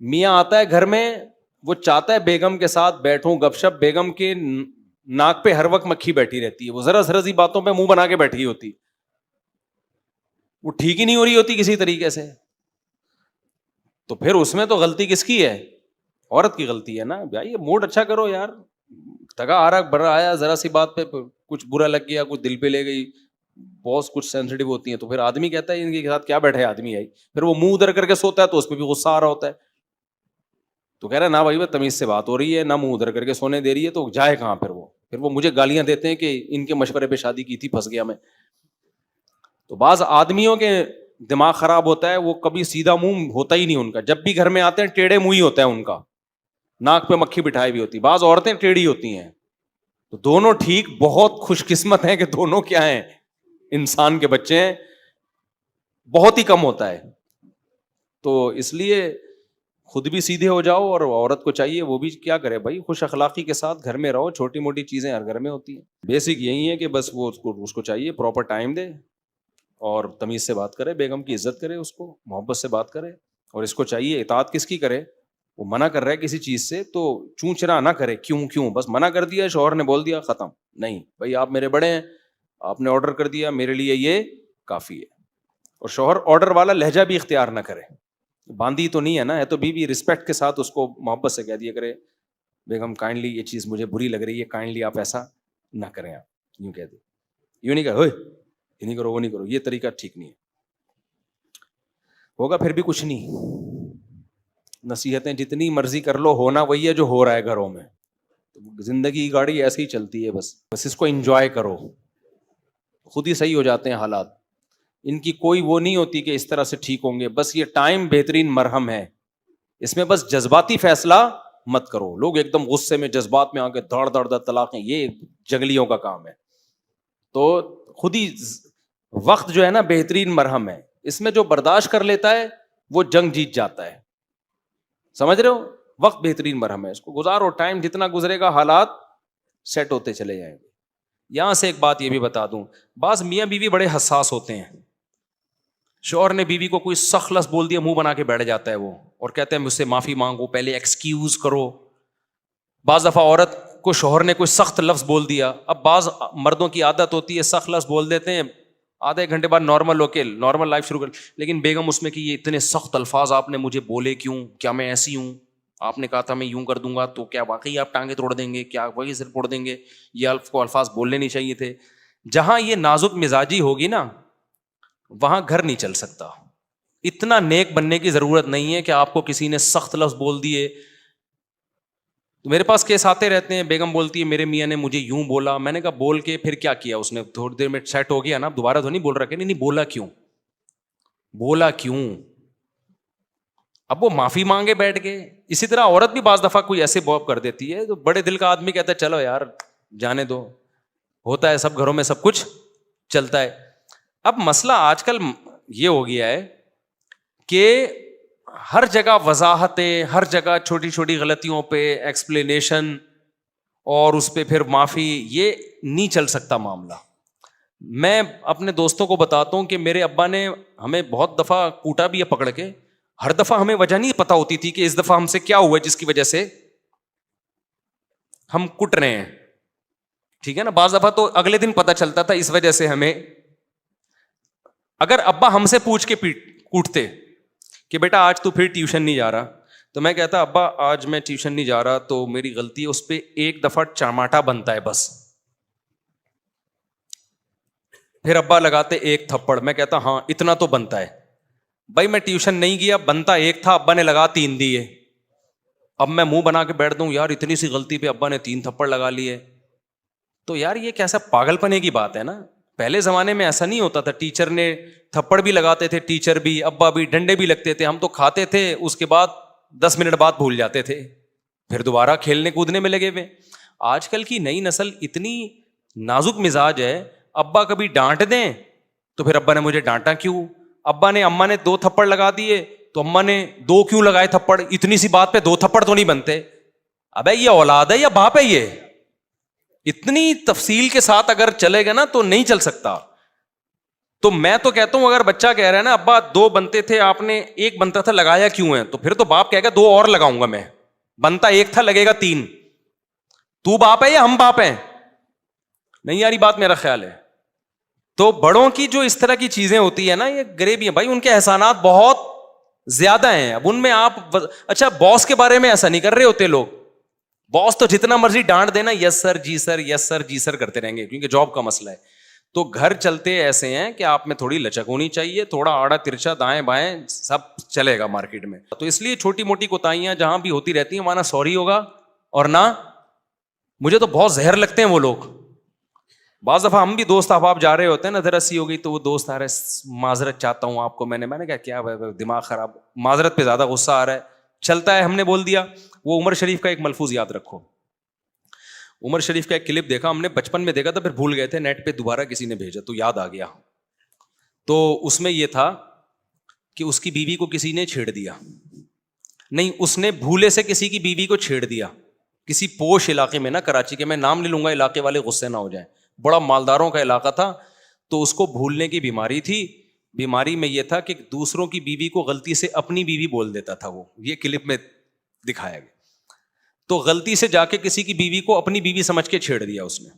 میاں آتا ہے گھر میں, وہ چاہتا ہے بیگم کے ساتھ بیٹھوں گپ شپ, بیگم کے ناک پہ ہر وقت مکھی بیٹھی رہتی ہے, وہ ذرا سی باتوں پہ منہ بنا کے بیٹھی ہوتی, وہ ٹھیک ہی نہیں ہو رہی ہوتی کسی طریقے سے. تو پھر اس میں تو غلطی کس کی ہے؟ عورت کی غلطی ہے نا بھائی. موڈ اچھا کرو یار, تگا آ رہا بڑا آیا, ذرا سی بات پہ کچھ برا لگ گیا, کچھ دل پہ لے گئی, بہت کچھ سینسٹیو ہوتی ہیں, تو پھر آدمی کہتا ہے ان کے ساتھ کیا بیٹھے آدمی آئی, پھر وہ منہ ادھر کر کے سوتا ہے تو اس پہ بھی غصہ آ رہا ہوتا ہے. تو کہہ رہا ہے نا بھائی تمیز سے بات ہو رہی ہے, نہ منہ ادھر کر کے سونے دے رہی ہے, تو جائے کہاں پھر وہ مجھے گالیاں دیتے ہیں کہ ان کے مشورے پہ شادی کی تھی, پھنس گیا میں. تو بعض آدمیوں کے دماغ خراب ہوتا ہے, وہ کبھی سیدھا منہ ہوتا ہی نہیں ان کا, جب بھی گھر میں آتے ہیں ٹیڑھے منہ ہی ہوتا ہے ان کا, ناک پہ مکھی بٹھائی بھی ہوتی. بعض عورتیں ٹیڑھی ہوتی ہیں, تو دونوں ٹھیک, بہت خوش قسمت ہیں کہ دونوں کیا ہیں, انسان کے بچے ہیں, بہت ہی کم ہوتا ہے. تو اس لیے خود بھی سیدھے ہو جاؤ, اور عورت کو چاہیے وہ بھی کیا کرے بھائی, خوش اخلاقی کے ساتھ گھر میں رہو, چھوٹی موٹی چیزیں ہر گھر میں ہوتی ہیں. بیسک یہی ہے کہ بس وہ اس کو چاہیے پراپر ٹائم دے, اور تمیز سے بات کرے, بیگم کی عزت کرے, اس کو محبت سے بات کرے. اور اس کو چاہیے اطاعت کس کی کرے, وہ منع کر رہا ہے کسی چیز سے تو چوں چرا نہ کرے, کیوں بس منع کر دیا, شوہر نے بول دیا, ختم. نہیں بھائی, آپ میرے بڑے ہیں, آپ نے آرڈر کر دیا, میرے لیے یہ کافی ہے. اور شوہر آرڈر والا لہجہ بھی اختیار نہ کرے, باندھی تو نہیں ہے نا, ہے تو بیوی, رسپیکٹ کے ساتھ اس کو محبت سے کہہ دیا کرے, بیگم کائنڈلی یہ چیز مجھے بری لگ رہی ہے, کائنڈلی آپ ایسا نہ کریں, آپ یوں کہہ دیں, یوں نہیں کہ یہ نہیں کرو وہ نہیں کرو, یہ طریقہ ٹھیک نہیں ہے. ہوگا پھر بھی کچھ نہیں, نصیحتیں جتنی مرضی کر لو, ہونا وہی ہے جو ہو رہا ہے گھروں میں. زندگی کی گاڑی ایسے ہی چلتی ہے, بس اس کو انجوائے کرو, خود ہی صحیح ہو جاتے ہیں حالات. ان کی کوئی وہ نہیں ہوتی کہ اس طرح سے ٹھیک ہوں گے, بس یہ ٹائم بہترین مرہم ہے, اس میں بس جذباتی فیصلہ مت کرو. لوگ ایک دم غصے میں جذبات میں آ کے دھڑ دھڑ دھڑ طلاقیں, یہ جنگلیوں کا کام ہے. تو خود ہی وقت جو ہے نا بہترین مرہم ہے, اس میں جو برداشت کر لیتا ہے وہ جنگ جیت جاتا ہے. سمجھ رہے ہو, وقت بہترین مرہم ہے, اس کو گزارو, ٹائم جتنا گزرے گا حالات سیٹ ہوتے چلے جائیں گے. یہاں سے ایک بات یہ بھی بتا دوں, بعض میاں بیوی بڑے حساس ہوتے ہیں. شوہر نے بیوی کو کوئی سخت لفظ بول دیا, منہ بنا کے بیٹھ جاتا ہے وہ, اور کہتے ہیں مجھ سے معافی مانگو, پہلے ایکسکیوز کرو. بعض دفعہ عورت کو شوہر نے کوئی سخت لفظ بول دیا, اب بعض مردوں کی عادت ہوتی ہے سخت لفظ بول دیتے ہیں, آدھے ایک گھنٹے بعد نارمل لائف شروع کر, لیکن بیگم اس میں کہ یہ اتنے سخت الفاظ آپ نے مجھے بولے کیوں, کیا میں ایسی ہوں, آپ نے کہا تھا میں یوں کر دوں گا, تو کیا واقعی آپ ٹانگیں توڑ دیں گے, کیا واقعی سر پھوڑ دیں گے, یہ کو الفاظ بولنے نہیں چاہیے تھے. جہاں یہ نازک مزاجی ہوگی نا, وہاں گھر نہیں چل سکتا. اتنا نیک بننے کی ضرورت نہیں ہے کہ آپ کو کسی نے سخت لفظ بول دیے. تو میرے پاس کیس آتے رہتے ہیں, بیگم بولتی ہے میرے میاں نے مجھے یوں بولا, میں نے کہا بول کے پھر کیا کیا اس نے, تھوڑی دیر میں سیٹ ہو گیا نا, دوبارہ تو نہیں بول رہا, کہ نہیں بولا کیوں. اب وہ معافی مانگے بیٹھ گئے. اسی طرح عورت بھی بعض دفعہ کوئی ایسے بوب کر دیتی ہے, تو بڑے دل کا آدمی کہتا ہے چلو یار جانے دو, ہوتا ہے, سب گھروں میں سب کچھ چلتا ہے. اب مسئلہ آج کل یہ ہو گیا ہے کہ ہر جگہ وضاحتیں, ہر جگہ چھوٹی چھوٹی غلطیوں پہ ایکسپلینیشن, اور اس پہ پھر معافی, یہ نہیں چل سکتا معاملہ. میں اپنے دوستوں کو بتاتا ہوں کہ میرے ابا نے ہمیں بہت دفعہ کوٹا بھی ہے پکڑ کے, ہر دفعہ ہمیں وجہ نہیں پتا ہوتی تھی کہ اس دفعہ ہم سے کیا ہوا ہے جس کی وجہ سے ہم کٹ رہے ہیں, ٹھیک ہے نا. بعض دفعہ تو اگلے دن پتا چلتا تھا اس وجہ سے ہمیں. اگر ابا ہم سے پوچھ کے کوٹتے کہ بیٹا آج تو پھر ٹیوشن نہیں جا رہا, تو میں کہتا ابا آج میں ٹیوشن نہیں جا رہا تو میری غلطی ہے, اس پہ ایک دفعہ چماٹا بنتا ہے بس. پھر ابا لگاتے ایک تھپڑ, میں کہتا ہاں اتنا تو بنتا ہے. بھائی میں ٹیوشن نہیں گیا, بنتا ایک تھا, ابا نے لگا 3 دیے. اب میں منہ بنا کے بیٹھ دوں یار اتنی سی غلطی پہ ابا نے 3 تھپڑ لگا لیے, تو یار یہ کیسا پاگل پنے کی بات ہے نا. پہلے زمانے میں ایسا نہیں ہوتا تھا, ٹیچر نے تھپڑ بھی لگاتے تھے, ٹیچر بھی, ابا بھی, ڈنڈے بھی لگتے تھے, ہم تو کھاتے تھے, اس کے بعد 10 منٹ بعد بھول جاتے تھے, پھر دوبارہ کھیلنے کودنے میں لگے ہوئے. آج کل کی نئی نسل اتنی نازک مزاج ہے, ابا کبھی ڈانٹ دیں تو پھر ابا نے مجھے ڈانٹا کیوں, ابا نے اما نے 2 تھپڑ لگا دیے تو اما نے 2 کیوں لگائے تھپڑ, اتنی سی بات پہ 2 تھپڑ تو نہیں بنتے. ابے یہ اولاد ہے یا باپ ہے, یہ اتنی تفصیل کے ساتھ اگر چلے گا نا تو نہیں چل سکتا. تو میں تو کہتا ہوں اگر بچہ کہہ رہا ہے نا ابا 2 بنتے تھے آپ نے 1 بنتا تھا لگایا کیوں ہے, تو پھر تو باپ کہے گا 2 اور لگاؤں گا میں, بنتا 1 تھا لگے گا 3. تو باپ ہے یا ہم باپ ہیں؟ نہیں یاری بات میرا خیال ہے. تو بڑوں کی جو اس طرح کی چیزیں ہوتی ہیں نا یہ گریبی ہیں بھائی, ان کے احسانات بہت زیادہ ہیں. اب ان میں آپ اچھا باس کے بارے میں ایسا نہیں کر رہے ہوتے لوگ, باس تو جتنا مرضی ڈانٹ دینا یس سر جی سر یس سر جی سر کرتے رہیں گے کیونکہ جاب کا مسئلہ ہے. تو گھر چلتے ایسے ہیں کہ آپ میں تھوڑی لچک ہونی چاہیے, تھوڑا آڑا ترچا دائیں بائیں سب چلے گا مارکیٹ میں. تو اس لیے چھوٹی موٹی کوتاہیاں جہاں بھی ہوتی رہتی ہیں وہاں نہ سوری ہوگا اور نہ, مجھے تو بہت زہر لگتے ہیں وہ لوگ. بعض دفعہ ہم بھی دوست احباب جا رہے ہوتے ہیں نا, ذرا سی ہو گئی تو وہ دوست آ رہا ہے معذرت چاہتا ہوں آپ کو, میں نے کہا کیا دماغ خراب, معذرت پہ زیادہ غصہ آ رہا ہے, چلتا ہے ہم نے بول دیا. وہ عمر شریف کا ایک ملفوظ یاد رکھو, عمر شریف کا ایک کلپ دیکھا ہم نے, بچپن میں دیکھا تھا پھر بھول گئے تھے, نیٹ پہ دوبارہ کسی نے بھیجا تو یاد آ گیا. تو اس میں یہ تھا کہ اس کی بیوی کو کسی نے چھیڑ دیا, نہیں اس نے بھولے سے کسی کی بیوی کو چھیڑ دیا, کسی پوش علاقے میں نا کراچی کے, میں نام نہیں لوں گا علاقے والے غصے نہ ہو جائیں, بڑا مالداروں کا علاقہ تھا. تو اس کو بھولنے کی بیماری تھی, بیماری میں یہ تھا کہ دوسروں کی بیوی کو غلطی سے اپنی بیوی بول دیتا تھا وہ, یہ کلپ میں دکھایا گیا. تو غلطی سے جا کے کسی کی بیوی کو اپنی بیوی سمجھ کے چھیڑ دیا اس نے.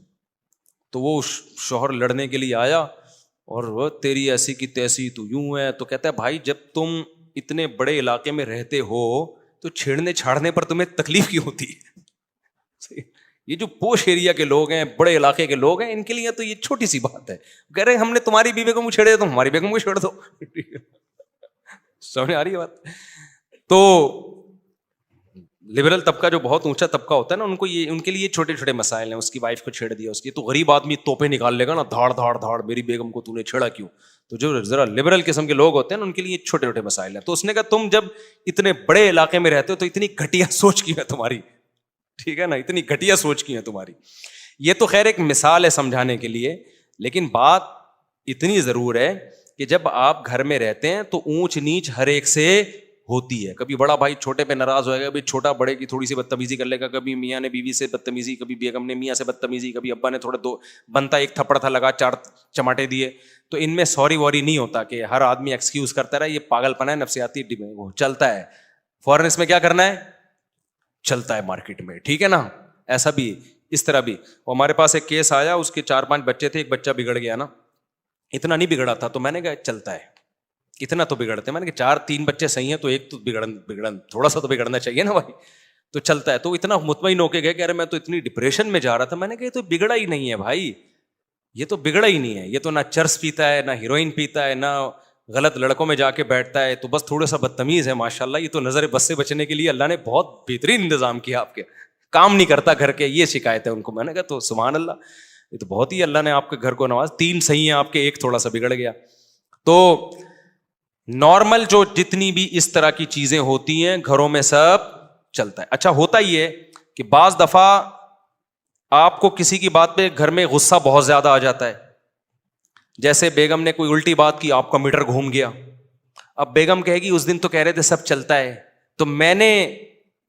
تو وہ شوہر لڑنے کے لیے آیا اور وہ تیری ایسی کی تیسی تو یوں ہے. تو کہتا ہے بھائی جب تم اتنے بڑے علاقے میں رہتے ہو تو چھیڑنے چھاڑنے پر تمہیں تکلیف کیوں ہوتی ہے؟ یہ جو پوش ایریا کے لوگ ہیں, بڑے علاقے کے لوگ ہیں, ان کے لیے تو یہ چھوٹی سی بات ہے. کہہ رہے ہم نے تمہاری بیوی کو منہ چھیڑے تو ہماری بیگم کو چھیڑ دو. سمجھ آ رہی ہے بات؟ تو لبرل طبقہ جو بہت اونچا طبقہ ہوتا ہے نا, ان کو یہ, ان کے لیے چھوٹے چھوٹے مسائل ہیں. اس کی وائف کو چھیڑ دیا, اس کی, تو غریب آدمی توپے نکال لے گا نا, دھاڑ دھاڑ دھاڑ, میری بیگم کو تو نے چھیڑا کیوں. تو جو ذرا لبرل قسم کے لوگ ہوتے ہیں نا ان کے لیے چھوٹے چھوٹے مسائل ہیں. تو اس نے کہا تم جب اتنے بڑے علاقے میں رہتے ہو تو اتنی گھٹیا سوچ کی ہے تمہاری, ٹھیک ہے نا, اتنی گھٹیا سوچ کی ہے تمہاری. یہ تو خیر ایک مثال ہے سمجھانے کے لیے, لیکن بات اتنی ضرور ہے کہ جب آپ گھر میں رہتے ہیں تو اونچ نیچ ہر ایک سے ہوتی ہے. کبھی بڑا بھائی چھوٹے پہ ناراض ہوئے گا, کبھی چھوٹا بڑے کی تھوڑی سی بدتمیزی کر لے گا, کبھی میاں نے بیوی سے بدتمیزی, کبھی بیگم نے میاں سے بدتمیزی, کبھی ابا نے تھوڑا دو بنتا 1 تھپڑ تھا لگا 4 چماٹے دیے. تو ان میں سوری ووری نہیں ہوتا کہ ہر آدمی ایکسکیوز کرتا رہا, یہ پاگل پنا ہے, نفسیاتی وہ چلتا ہے. فوراً اس میں کیا کرنا ہے, چلتا ہے مارکیٹ میں, ٹھیک ہے نا. ایسا بھی اس طرح بھی. ہمارے پاس ایک کیس آیا, اس کے 4-5 بچے تھے, ایک بچہ بگڑ گیا نا, اتنا نہیں بگڑا تھا. تو میں نے کہا چلتا ہے, اتنا تو بگڑتے, میں نے کہا 4-3 بچے صحیح ہیں تو ایک تو بگڑن تھوڑا سا تو بگڑنا چاہیے نا بھائی, تو چلتا ہے. تو اتنا مطمئن ہو کے گئے کہ ارے میں تو اتنی ڈپریشن میں جا رہا تھا. میں نے کہا یہ تو بگڑا ہی نہیں ہے بھائی, یہ تو بگڑا ہی نہیں ہے, یہ تو نہ چرس پیتا ہے, نہ ہیروئن پیتا ہے, نہ غلط لڑکوں میں جا کے بیٹھتا ہے, تو بس تھوڑا سا بدتمیز ہے. ماشاء اللہ, یہ تو نظر بس سے بچنے کے لیے اللہ نے بہت بہترین انتظام کیا آپ کے, کام نہیں کرتا گھر کے, یہ شکایت ہے ان کو. میں نے کہا تو سبحان اللہ, یہ تو بہت ہی اللہ نے آپ کے گھر کو نواز, 3 صحیح ہیں آپ کے, ایک تھوڑا سا بگڑ گیا. تو نارمل جو جتنی بھی اس طرح کی چیزیں ہوتی ہیں گھروں میں سب چلتا ہے. اچھا ہوتا ہی ہے کہ بعض دفعہ آپ کو کسی کی بات پہ گھر میں غصہ بہت زیادہ آ جاتا ہے. جیسے بیگم نے کوئی الٹی بات کی, آپ کا میٹر گھوم گیا. اب بیگم کہے گی اس دن تو کہہ رہے تھے سب چلتا ہے, تو میں نے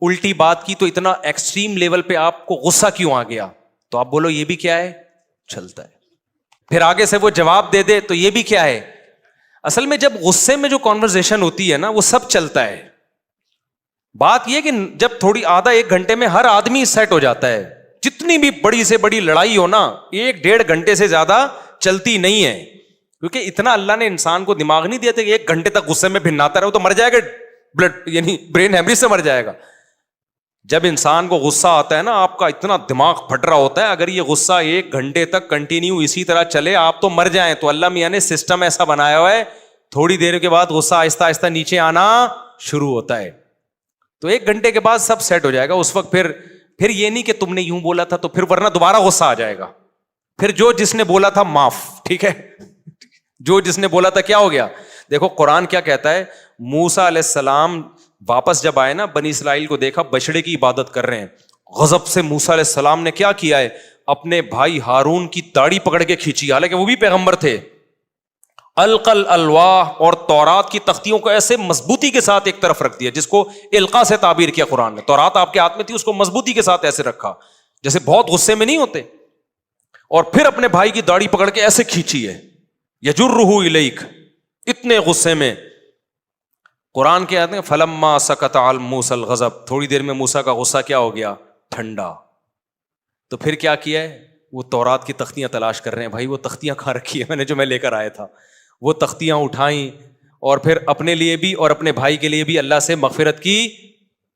الٹی بات کی تو اتنا ایکسٹریم لیول پہ آپ کو غصہ کیوں آ گیا؟ تو آپ بولو یہ بھی کیا ہے, چلتا ہے. پھر آگے سے وہ جواب دے دے تو یہ بھی کیا ہے. اصل میں جب غصے میں جو کانورسیشن ہوتی ہے نا وہ سب چلتا ہے. بات یہ کہ جب تھوڑی آدھا 1 گھنٹے میں ہر آدمی سیٹ ہو جاتا ہے. جتنی بھی بڑی سے بڑی لڑائی ہو نا 1-1.5 گھنٹے سے زیادہ چلتی نہیں ہے, کیونکہ اتنا اللہ نے انسان کو دماغ نہیں دیا تھا کہ 1 گھنٹے تک غصے میں بھناتا رہے تو مر جائے گا, بلڈ یعنی برین ہیمریج سے مر جائے گا. جب انسان کو غصہ آتا ہے نا, آپ کا اتنا دماغ پھٹ رہا ہوتا ہے, اگر یہ غصہ 1 گھنٹے تک کنٹینیو اسی طرح چلے آپ تو مر جائیں. تو اللہ میاں نے سسٹم ایسا بنایا ہوا ہے, تھوڑی دیر کے بعد غصہ آہستہ آہستہ نیچے آنا شروع ہوتا ہے. تو 1 گھنٹے کے بعد سب سیٹ ہو جائے گا. اس وقت پھر یہ نہیں کہ تم نے یوں بولا تھا تو پھر ورنہ دوبارہ غصہ آ جائے گا. پھر جو جس نے بولا تھا معاف, ٹھیک ہے, جو جس نے بولا تھا کیا ہو گیا. دیکھو قرآن کیا کہتا ہے, موسیٰ علیہ السلام واپس جب آئے نا, بنی اسرائیل کو دیکھا بچڑے کی عبادت کر رہے ہیں, غضب سے موسیٰ علیہ السلام نے کیا کیا ہے, اپنے بھائی ہارون کی داڑھی پکڑ کے کھینچی, حالانکہ وہ بھی پیغمبر تھے. القل الواح اور تورات کی تختیوں کو ایسے مضبوطی کے ساتھ ایک طرف رکھ دیا, جس کو القا سے تعبیر کیا قرآن نے. تورات آپ کے ہاتھ میں تھی, اس کو مضبوطی کے ساتھ ایسے رکھا جیسے بہت غصے میں نہیں ہوتے, اور پھر اپنے بھائی کی داڑھی پکڑ کے ایسے کھینچی ہے. یجرہ الیک، اتنے غصے میں. قرآن کے آتے ہیں فلما سکت عن موسیٰ الغضب، تھوڑی دیر میں موسیٰ کا غصہ کیا ہو گیا؟ ٹھنڈا. تو پھر کیا کیا ہے؟ وہ تورات کی تختیاں تلاش کر رہے ہیں. بھائی وہ تختیاں کہاں رکھی ہے؟ میں لے کر آیا تھا. وہ تختیاں اٹھائیں اور پھر اپنے لیے بھی اور اپنے بھائی کے لیے بھی اللہ سے مغفرت کی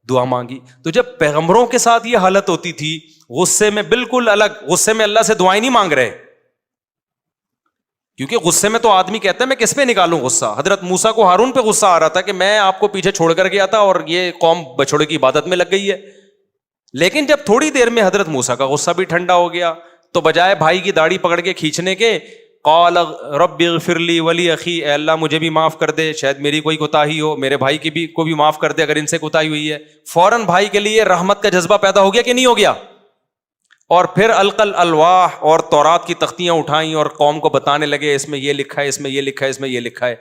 دعا مانگی. تو جب پیغمبروں کے ساتھ یہ حالت ہوتی تھی، غصے میں بالکل الگ، غصے میں اللہ سے دعائیں نہیں مانگ رہے، کیونکہ غصے میں تو آدمی کہتا ہے میں کس پہ نکالوں غصہ. حضرت موسیٰ کو ہارون پہ غصہ آ رہا تھا کہ میں آپ کو پیچھے چھوڑ کر گیا تھا اور یہ قوم بچھڑے کی عبادت میں لگ گئی ہے. لیکن جب تھوڑی دیر میں حضرت موسیٰ کا غصہ بھی ٹھنڈا ہو گیا، تو بجائے بھائی کی داڑھی پکڑ کے کھینچنے کے، قال رب اغفر لی ولی اخی، اے اللہ مجھے بھی معاف کر دے، شاید میری کوئی کوتاہی ہو، میرے بھائی کی کو بھی معاف کر دے اگر ان سے کوتاہی ہوئی ہے. فوراً بھائی کے لیے رحمت کا جذبہ پیدا ہو گیا کہ نہیں ہو گیا؟ اور پھر القل الواح، اور تورات کی تختیاں اٹھائیں اور قوم کو بتانے لگے اس میں یہ لکھا ہے، اس میں یہ لکھا ہے، اس میں یہ لکھا ہے.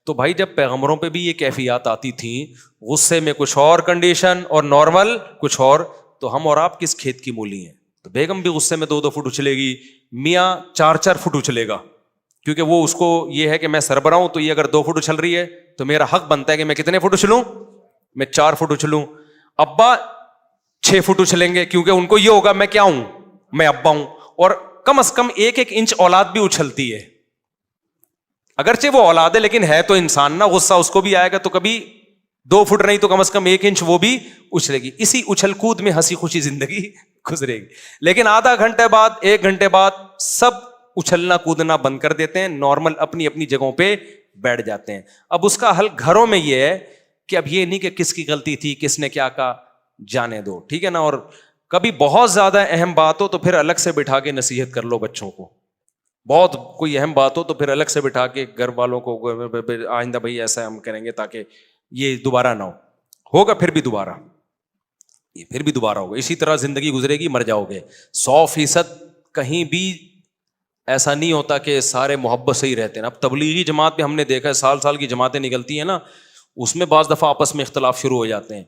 تو بھائی جب پیغمبروں پہ بھی یہ کیفیات آتی تھیں، غصے میں کچھ اور کنڈیشن اور نارمل کچھ اور، تو ہم اور آپ کس کھیت کی مولی ہیں؟ تو بیگم بھی غصے میں 2 فٹ اچھلے گی، میاں 4 فٹ اچھلے گا، کیونکہ وہ اس کو یہ ہے کہ میں سربراہ ہوں، تو یہ اگر 2 فٹ اچھل رہی ہے تو میرا حق بنتا ہے کہ میں کتنے فٹ اچھلوں؟ میں 4 فٹ اچھلوں. ابا 6 فٹ اچھلیں گے، کیونکہ ان کو یہ ہوگا میں کیا ہوں؟ میں ابا ہوں. اور کم از کم 1 انچ اولاد بھی اچھلتی ہے، اگرچہ وہ اولاد ہے لیکن ہے تو انسان نا. غصہ اس کو بھی آئے گا تو کبھی 2 فٹ نہیں تو کم از کم 1 انچ وہ بھی اچھلے گی. اسی اچھل کود میں ہنسی خوشی زندگی گزرے گی. لیکن آدھا گھنٹے بعد 1 گھنٹے بعد سب اچھلنا کودنا بند کر دیتے ہیں، نارمل اپنی اپنی جگہوں پہ بیٹھ جاتے ہیں. اب اس کا حل گھروں میں یہ ہے کہ اب یہ نہیں کہ کس کی غلطی تھی، کس نے کیا کہا، جانے دو، ٹھیک ہے نا. اور کبھی بہت زیادہ اہم بات ہو تو پھر الگ سے بٹھا کے نصیحت کر لو بچوں کو. بہت کوئی اہم بات ہو تو پھر الگ سے بٹھا کے گھر والوں کو، آئندہ بھائی ایسا ہم کریں گے تاکہ یہ دوبارہ نہ ہو. ہوگا پھر بھی دوبارہ، یہ پھر بھی دوبارہ ہوگا. اسی طرح زندگی گزرے گی، مر جاؤ گے. 100% کہیں بھی ایسا نہیں ہوتا کہ سارے محبت سے ہی رہتے ہیں. اب تبلیغی جماعت پہ ہم نے دیکھا ہے سال کی جماعتیں نکلتی ہیں نا، اس میں بعض دفعہ آپس میں اختلاف شروع ہو جاتے ہیں،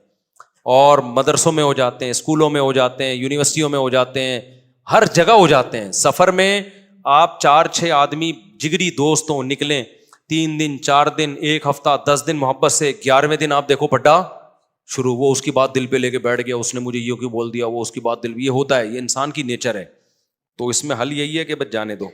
اور مدرسوں میں ہو جاتے ہیں، اسکولوں میں ہو جاتے ہیں، یونیورسٹیوں میں ہو جاتے ہیں، ہر جگہ ہو جاتے ہیں. سفر میں آپ 4-6 آدمی جگری دوست ہوں، نکلیں 3 دن 4 دن 1 ہفتہ 10 دن محبت سے، 11ویں دن آپ دیکھو پڈا شروع، وہ اس کی بات دل پہ لے کے بیٹھ گیا، اس نے مجھے یہ کیوں بول دیا، وہ اس کی بات دل، یہ ہوتا ہے، یہ انسان کی نیچر ہے. تو اس میں حل یہی ہے کہ بس جانے دو.